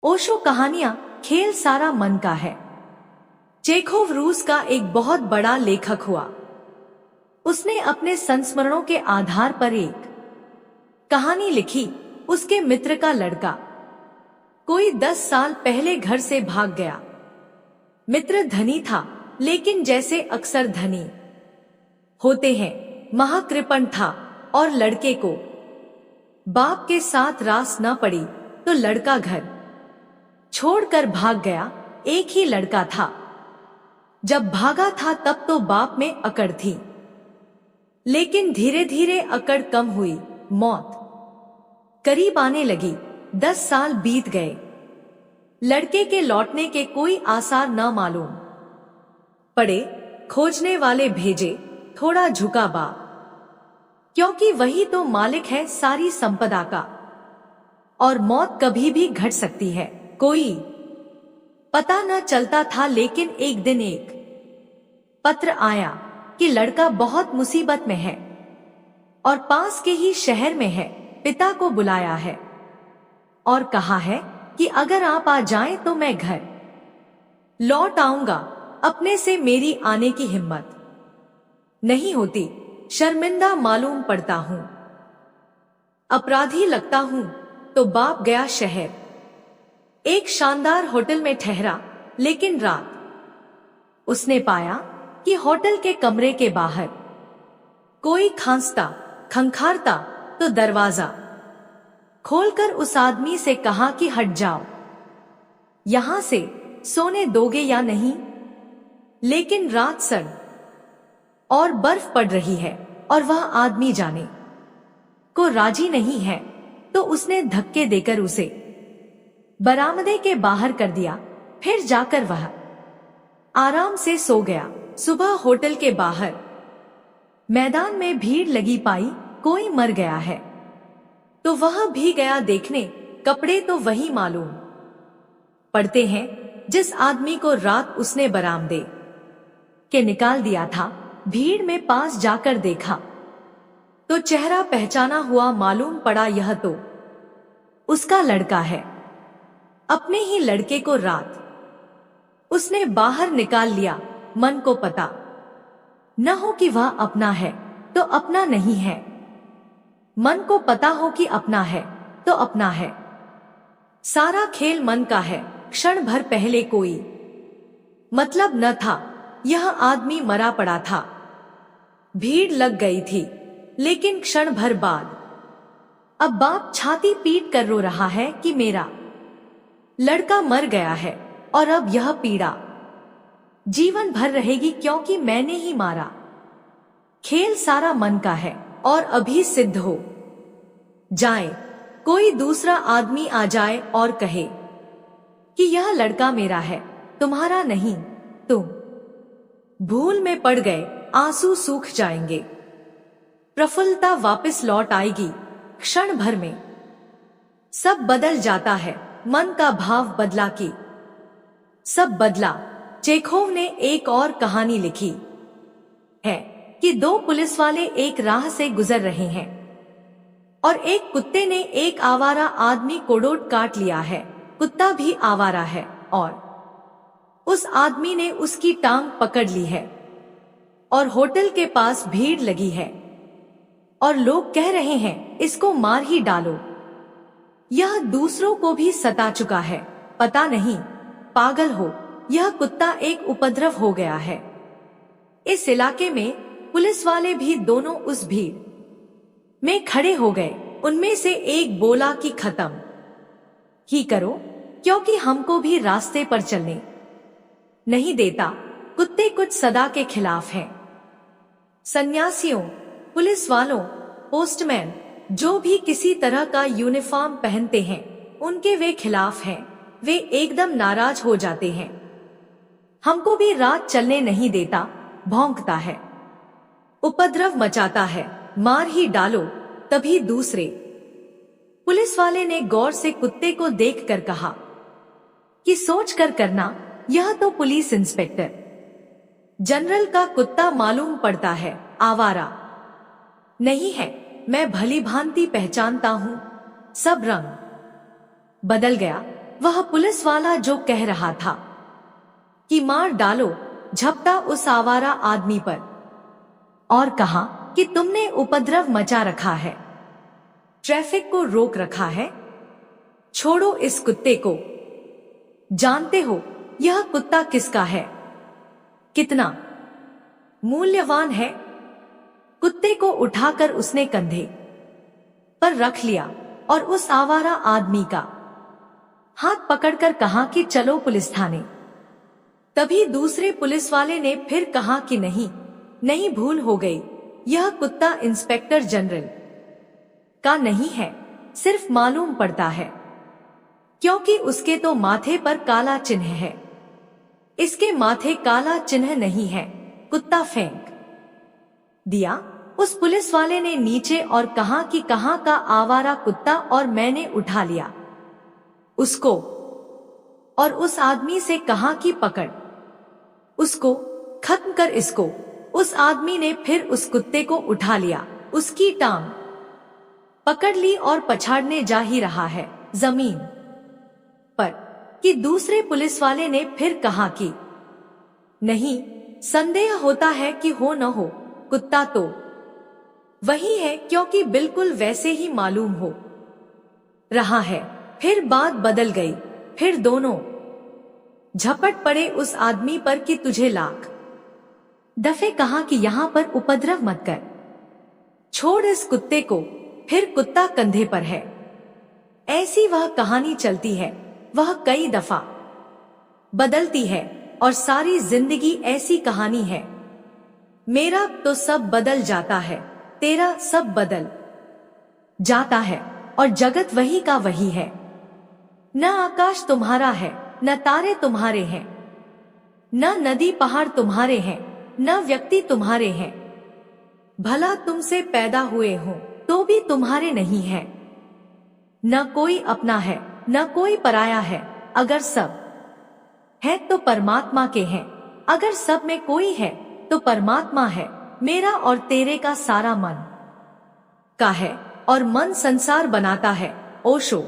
ओशो कहानियां खेल सारा मन का है। चेखोव रूस का एक बहुत बड़ा लेखक हुआ। उसने अपने संस्मरणों के आधार पर एक कहानी लिखी। उसके मित्र का लड़का कोई 10 साल पहले घर से भाग गया। मित्र धनी था, लेकिन जैसे अक्सर धनी होते हैं, महाकृपण था और लड़के को बाप के साथ रास न पड़ी तो लड़का घर छोड़कर भाग गया। एक ही लड़का था। जब भागा था तब तो बाप में अकड़ थी, लेकिन धीरे धीरे अकड़ कम हुई, मौत करीब आने लगी। 10 साल बीत गए। लड़के के लौटने के कोई आसार न मालूम पड़े। खोजने वाले भेजे, थोड़ा झुका बाप, क्योंकि वही तो मालिक है सारी संपदा का, और मौत कभी भी घट सकती है, कोई पता न चलता था। लेकिन एक दिन एक पत्र आया कि लड़का बहुत मुसीबत में है और पास के ही शहर में है। पिता को बुलाया है और कहा है कि अगर आप आ जाएं तो मैं घर लौट आऊंगा। अपने से मेरी आने की हिम्मत नहीं होती, शर्मिंदा मालूम पड़ता हूं, अपराधी लगता हूं। तो बाप गया शहर, एक शानदार होटल में ठहरा। लेकिन रात उसने पाया कि होटल के कमरे के बाहर कोई खांसता खंखारता, तो दरवाजा खोलकर उस आदमी से कहा कि हट जाओ, यहां से सोने दोगे या नहीं। लेकिन रात सर्द और बर्फ पड़ रही है और वह आदमी जाने को राजी नहीं है। तो उसने धक्के देकर उसे बरामदे के बाहर कर दिया। फिर जाकर वह आराम से सो गया। सुबह होटल के बाहर मैदान में भीड़ लगी पाई, कोई मर गया है। तो वह भी गया देखने। कपड़े तो वही मालूम पड़ते हैं जिस आदमी को रात उसने बरामदे के निकाल दिया था। भीड़ में पास जाकर देखा तो चेहरा पहचाना हुआ मालूम पड़ा। यह तो उसका लड़का है। अपने ही लड़के को रात उसने बाहर निकाल लिया। मन को पता न हो कि वह अपना है तो अपना नहीं है, मन को पता हो कि अपना है तो अपना है। सारा खेल मन का है। क्षण भर पहले कोई मतलब न था, यह आदमी मरा पड़ा था। भीड़ लग गई थी, लेकिन क्षण भर बाद अब बाप छाती पीट कर रो रहा है कि मेरा लड़का मर गया है और अब यह पीड़ा जीवन भर रहेगी, क्योंकि मैंने ही मारा। खेल सारा मन का है और अभी सिद्ध हो जाए, कोई दूसरा आदमी आ जाए और कहे कि यह लड़का मेरा है, तुम्हारा नहीं, तुम भूल में पड़ गए, आंसू सूख जाएंगे, प्रफुल्लता वापस लौट आएगी। क्षण भर में सब बदल जाता है। मन का भाव बदला कि सब बदला। चेखोव ने एक और कहानी लिखी है कि 2 पुलिस वाले एक राह से गुजर रहे हैं और एक कुत्ते ने एक आवारा आदमी को डोट काट लिया है। कुत्ता भी आवारा है और उस आदमी ने उसकी टांग पकड़ ली है और होटल के पास भीड़ लगी है और लोग कह रहे हैं इसको मार ही डालो, यह दूसरों को भी सता चुका है। पता नहीं पागल हो, यह कुत्ता एक उपद्रव हो गया है। इस इलाके में पुलिस वाले भी दोनों उस भीड़ में खड़े हो गए। उनमें से एक बोला कि खत्म ही करो, क्योंकि हमको भी रास्ते पर चलने नहीं देता। कुत्ते कुछ सदा के खिलाफ हैं। सन्यासियों, पुलिस वालों, पोस्टमैन, जो भी किसी तरह का यूनिफॉर्म पहनते हैं, उनके वे खिलाफ हैं। वे एकदम नाराज हो जाते हैं। हमको भी रात चलने नहीं देता, भौंकता है, उपद्रव मचाता है, मार ही डालो। तभी दूसरे पुलिस वाले ने गौर से कुत्ते को देखकर कहा कि सोच कर करना, यह तो पुलिस इंस्पेक्टर जनरल का कुत्ता मालूम पड़ता है, आवारा नहीं है। मैं भली भांति पहचानता हूं। सब रंग बदल गया। वह पुलिस वाला जो कह रहा था कि मार डालो, झपटा उस आवारा आदमी पर और कहा कि तुमने उपद्रव मचा रखा है, ट्रैफिक को रोक रखा है, छोड़ो इस कुत्ते को। जानते हो यह कुत्ता किसका है, कितना मूल्यवान है? कुत्ते को उठाकर उसने कंधे पर रख लिया और उस आवारा आदमी का हाथ पकड़कर कहा कि चलो पुलिस थाने। तभी दूसरे पुलिस वाले ने फिर कहा कि नहीं नहीं, भूल हो गई, यह कुत्ता इंस्पेक्टर जनरल का नहीं है, सिर्फ मालूम पड़ता है क्योंकि उसके तो माथे पर काला चिन्ह है, इसके माथे काला चिन्ह नहीं है। कुत्ता फेंक दिया उस पुलिस वाले ने नीचे और कहा कि कहाँ का आवारा कुत्ता, और मैंने उठा लिया उसको और उस आदमी से कहा कि पकड़ उसको, खत्म कर इसको। उस आदमी ने फिर उस कुत्ते को उठा लिया, उसकी टांग पकड़ ली और पछाड़ने जा ही रहा है जमीन पर कि दूसरे पुलिस वाले ने फिर कहा कि नहीं, संदेह होता है कि हो न हो, कुत्ता तो वही है क्योंकि बिल्कुल वैसे ही मालूम हो रहा है। फिर बात बदल गई, फिर दोनों झपट पड़े उस आदमी पर कि तुझे लाख दफे कहा कि यहाँ पर उपद्रव मत कर, छोड़ इस कुत्ते को। फिर कुत्ता कंधे पर है। ऐसी वह कहानी चलती है, वह कई दफा बदलती है और सारी जिंदगी ऐसी कहानी है। मेरा तो सब बदल जाता है, तेरा सब बदल जाता है और जगत वही का वही है। न आकाश तुम्हारा है, न तारे तुम्हारे हैं, न नदी पहाड़ तुम्हारे हैं, न व्यक्ति तुम्हारे हैं। भला तुमसे पैदा हुए हो तो भी तुम्हारे नहीं है। न कोई अपना है, न कोई पराया है। अगर सब है तो परमात्मा के हैं, अगर सब में कोई है तो परमात्मा है। मेरा और तेरे का सारा मन का है और मन संसार बनाता है। ओशो।